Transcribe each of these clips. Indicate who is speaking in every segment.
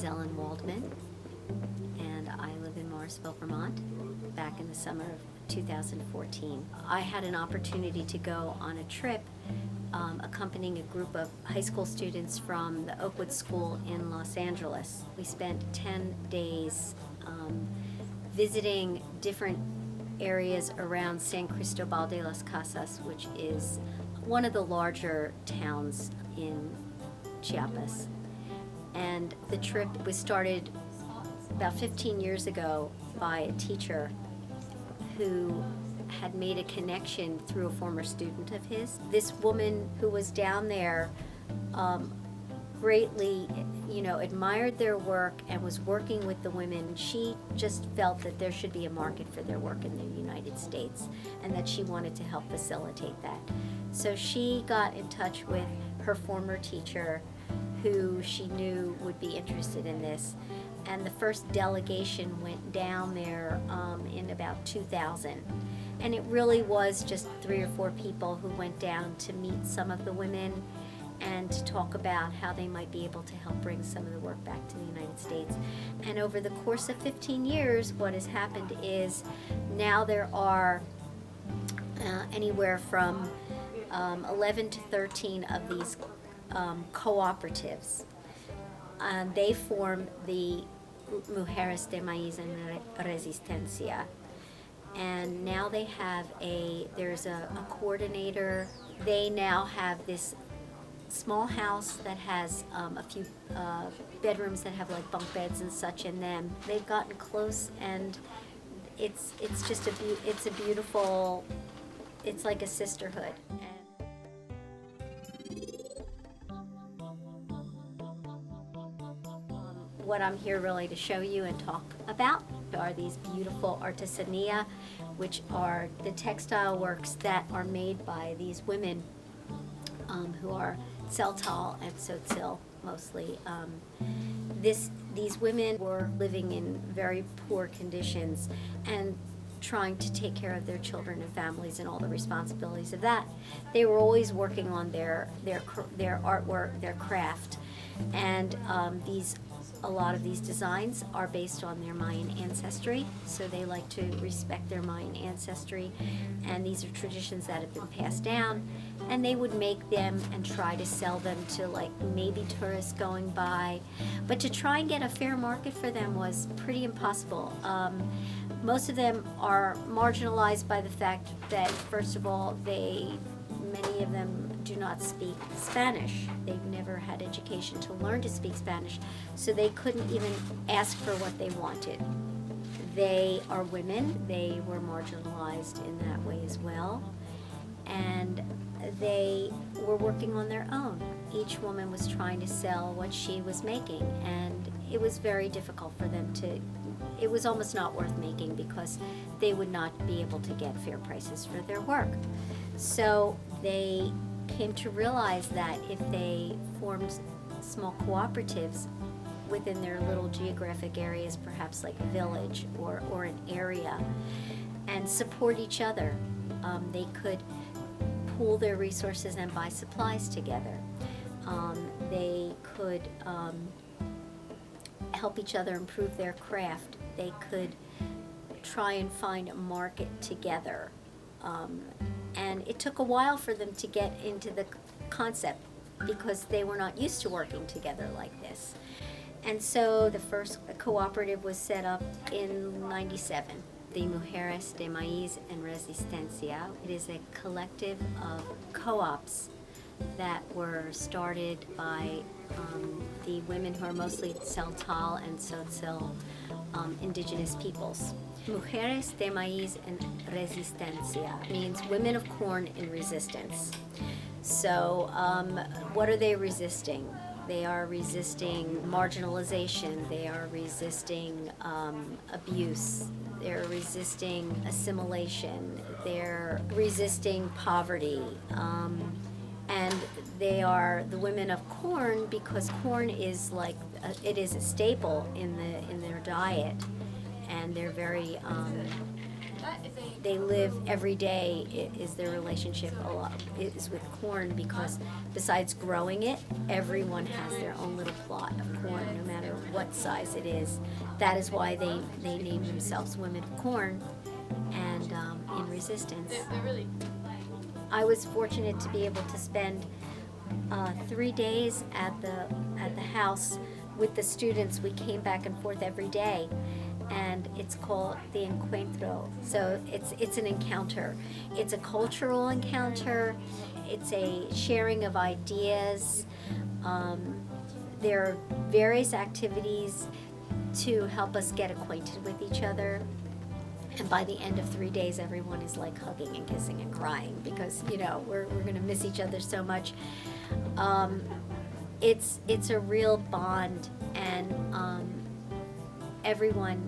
Speaker 1: Ellen Waldman, and I live in Morrisville, Vermont, back in the summer of 2014. I had an opportunity to go on a trip accompanying a group of high school students from the Oakwood School in Los Angeles. We spent 10 days visiting different areas around San Cristóbal de las Casas, which is one of the larger towns in Chiapas. And the trip was started about 15 years ago by a teacher who had made a connection through a former student of his. This woman who was down there greatly, admired their work and was working with the women. She just felt that there should be a market for their work in the United States and that she wanted to help facilitate that. So she got in touch with her former teacher, who she knew would be interested in this. And the first delegation went down there in about 2000. And it really was just 3 or 4 people who went down to meet some of the women and to talk about how they might be able to help bring some of the work back to the United States. And over the course of 15 years, what has happened is now there are anywhere from 11 to 13 of these cooperatives. They form the Mujeres de Maíz and Resistencia. And now they have there's a coordinator. They now have this small house that has a few bedrooms that have like bunk beds and such in them. They've gotten close, and it's just it's a beautiful, it's like a sisterhood. What I'm here really to show you and talk about are these beautiful artisania, which are the textile works that are made by these women who are Tzeltal and Tzotzil mostly. These women were living in very poor conditions and trying to take care of their children and families and all the responsibilities of that. They were always working on their artwork, their craft, and a lot of these designs are based on their Mayan ancestry, so they like to respect their Mayan ancestry, and these are traditions that have been passed down, and they would make them and try to sell them to like maybe tourists going by, but to try and get a fair market for them was pretty impossible. Most of them are marginalized by the fact that, first of all, many of them do not speak Spanish. They've never had education to learn to speak Spanish, so they couldn't even ask for what they wanted. They are women. They were marginalized in that way as well, and they were working on their own. Each woman was trying to sell what she was making, and it was very difficult for them it was almost not worth making because they would not be able to get fair prices for their work. So they came to realize that if they formed small cooperatives within their little geographic areas, perhaps like a village or an area, and support each other, they could pool their resources and buy supplies together. They could help each other improve their craft. They could try and find a market together. And it took a while for them to get into the concept because they were not used to working together like this. And so the first cooperative was set up in '97, the Mujeres de Maíz and Resistencia. It is a collective of co-ops that were started by the women who are mostly Tzeltal and Tzotzil indigenous peoples. Mujeres de Maíz and Resistencia means women of corn in resistance. So what are they resisting? They are resisting marginalization, they are resisting abuse, they're resisting assimilation, they're resisting poverty. And they are the women of corn because corn is it is a staple in their diet, and they're very they live every day is their relationship a lot is with corn, because besides growing it, everyone has their own little plot of corn, no matter what size it is. That is why they name themselves Women of Corn, and in Resistance.
Speaker 2: They're really.
Speaker 1: I was fortunate to be able to spend 3 days at the house with the students. We came back and forth every day, and it's called the encuentro. So it's an encounter. It's a cultural encounter. It's a sharing of ideas. There are various activities to help us get acquainted with each other. And by the end of 3 days, everyone is like hugging and kissing and crying because, you know, we're going to miss each other so much. It's a real bond, and everyone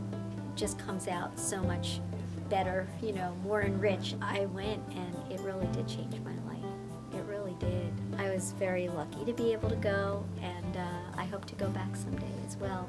Speaker 1: just comes out so much better, you know, more enriched. I went, and it really did change my life. It really did. I was very lucky to be able to go, and I hope to go back someday as well.